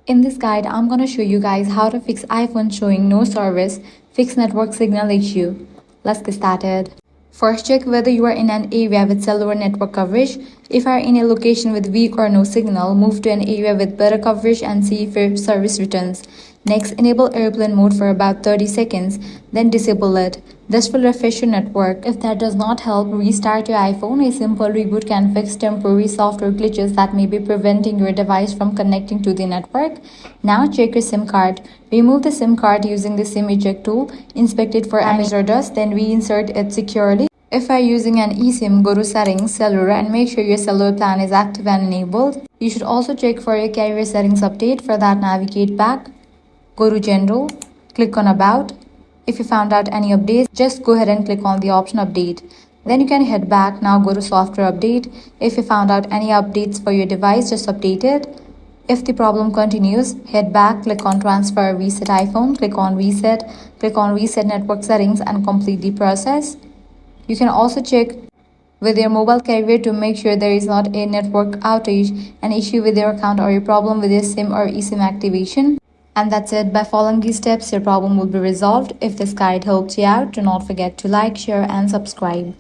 In this guide, I'm going to show you guys how to fix iPhone showing no service, fix network signal issue. Let's get started. First, check whether you are in an area with cellular network coverage. If you are in a location with weak or no signal, move to an area with better coverage and see if your service returns. Next, enable airplane mode for about 30 seconds, then disable it. This will refresh your network. If that does not help, restart your iPhone. A simple reboot can fix temporary software glitches that may be preventing your device from connecting to the network. Now check your SIM card. Remove the SIM card using the SIM eject tool. Inspect it for damage or dust, then reinsert it securely. If you are using an eSIM, go to Settings, Cellular, and make sure your cellular plan is active and enabled. You should also check for your carrier settings update. For that, navigate back. Go to General, click on About. If you found out any updates, just go ahead and click on the option Update. Then you can head back. Now go to Software Update. If you found out any updates for your device, just update it. If the problem continues, head back, click on Transfer Reset iPhone, click on Reset Network Settings and complete the process. You can also check with your mobile carrier to make sure there is not a network outage, an issue with your account, or a problem with your SIM or eSIM activation. And that's it. By following these steps, your problem will be resolved. If this guide helped you out, do not forget to like, share, and subscribe.